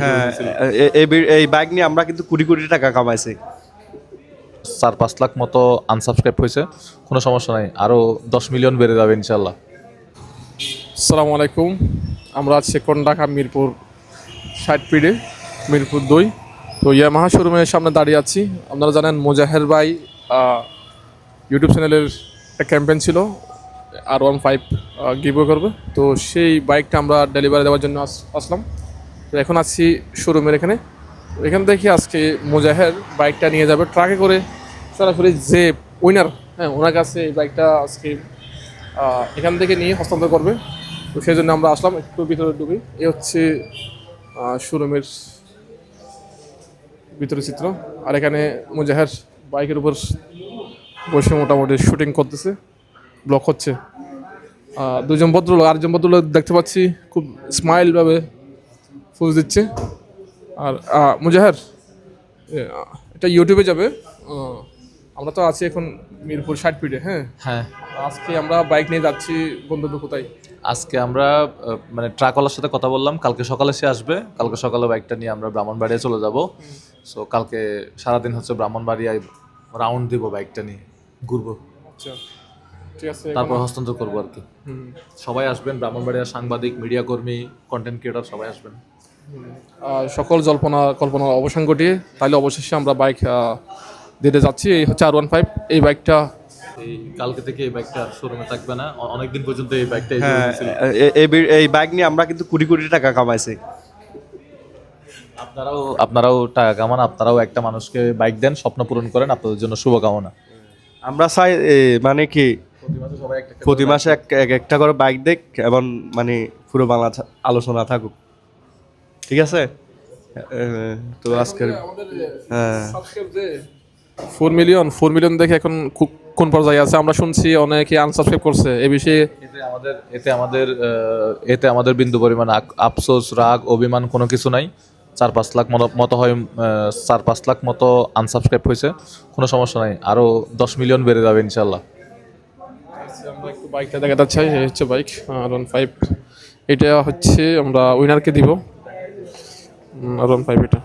হ্যাঁ, এই বাইক নিয়ে আমরা কিন্তু কোটি কোটি টাকা কামাইছি। 4-5 লাখ মতো আনসাবস্ক্রাইব হয়েছে, কোনো সমস্যা নাই, আরও 10 মিলিয়ন বেড়ে যাবে ইনশাল্লাহ। আসসালামু আলাইকুম। আমরা আছি কোন ঢাকা মিরপুর 60 ফিটে, মিরপুর 2। তো ইয়ামাহা শোরুমের সামনে দাঁড়িয়ে আছি। আপনারা জানেন মোজাহের ভাই ইউটিউব চ্যানেলের একটা ক্যাম্পেইন ছিল R15 গিভওয়ে করবে। তো সেই বাইকটা আমরা ডেলিভারি দেওয়ার জন্য আসলাম। তো এখন আছি শোরুমের এখানে। তো এখান থেকে আজকে মোজাহের বাইকটা নিয়ে যাবে ট্রাকে করে সরাসরি যে উইনার, হ্যাঁ, ওনার কাছে এই বাইকটা আজকে এখান থেকে নিয়ে হস্তান্তর করবে। তো সেই জন্য আমরা আসলাম, একটু ভিতরে ঢুকি। এই হচ্ছে শোরুমের ভিতরে চিত্র। আর এখানে মুজাহের বাইকের উপর বসে মোটামুটি শুটিং করতেছে, ব্লক হচ্ছে। দুজন ভদ্রলোক, আরেকজন ভদ্রলোক দেখতে পাচ্ছি খুব স্মাইলভাবে ফুজ দিচ্ছে। আর মুজাহের এটা ইউটিউবে যাবে। আমরা তো আছি এখন মিরপুর 60 ফিটে। হ্যাঁ হ্যাঁ, আজকে আমরা বাইক নিয়ে যাচ্ছি গন্তব্য কোথায়? আজকে আমরা মানে ট্রাকওয়ালার সাথে কথা বললাম, কালকে সকালে সে আসবে, কালকে সকালে বাইকটা নিয়ে আমরা ব্রাহ্মণবাড়িয়া চলে যাব। সো কালকে সারাদিন হচ্ছে ব্রাহ্মণবাড়িয়ায় রাউন্ড দিব, বাইকটা নিয়ে ঘুরবো, আচ্ছা, ঠিক আছে। তারপর হস্তান্তর করবো আর কি। সবাই আসবেন, ব্রাহ্মণবাড়িয়ার সাংবাদিক, মিডিয়া কর্মী, কন্টেন্ট ক্রিয়েটর সবাই আসবেন। সকল কল্পনার অবসান ঘটিয়ে তাহলে অবশেষে আমরা বাইক দিতে যাচ্ছি। এই হচ্ছে R15। এই বাইকটা এই কালকে থেকে এই বাইকটা শোরুমে থাকবে না, অনেকদিন পর্যন্ত এই বাইকটা হ্যাঁ, এই বাইক নিয়ে আমরা কিন্তু কোটি কোটি টাকা কামাইছি। আপনারাও টাকা কামান, আপনারাও একটা মানুষকে বাইক দেন, স্বপ্ন পূরণ করেন, আপনাদের জন্য শুভকামনা। আমরা চাই মানে কি প্রতি মাসে একটা করে বাইক দেখ এবং মানে পুরো বাংলা আলোচনা থাকুক, ঠিক আছে? তো আজকের হ্যাঁ 4 মিলিয়ন দেখে এখন কোন পর্যায়ে আছে আমরা শুনছি, অনেকে আনসাবস্ক্রাইব করছে। এ বিষয়ে এতে আমাদের বিন্দু পরিমাণ আফসোস, রাগ, অভিমান কোনো কিছু নাই। 4-5 লাখ মতো হয়, 4-5 লাখ মতো আনসাবস্ক্রাইব হয়েছে, কোনো সমস্যা নাই, আরও 10 মিলিয়ন বেড়ে যাবে ইনশাল্লাহ। আমরা একটু বাইকটা দেখাতে চাই। এই হচ্ছে বাইক R15। এটা হচ্ছে আমরা উইনারকে দিব R15 এটা।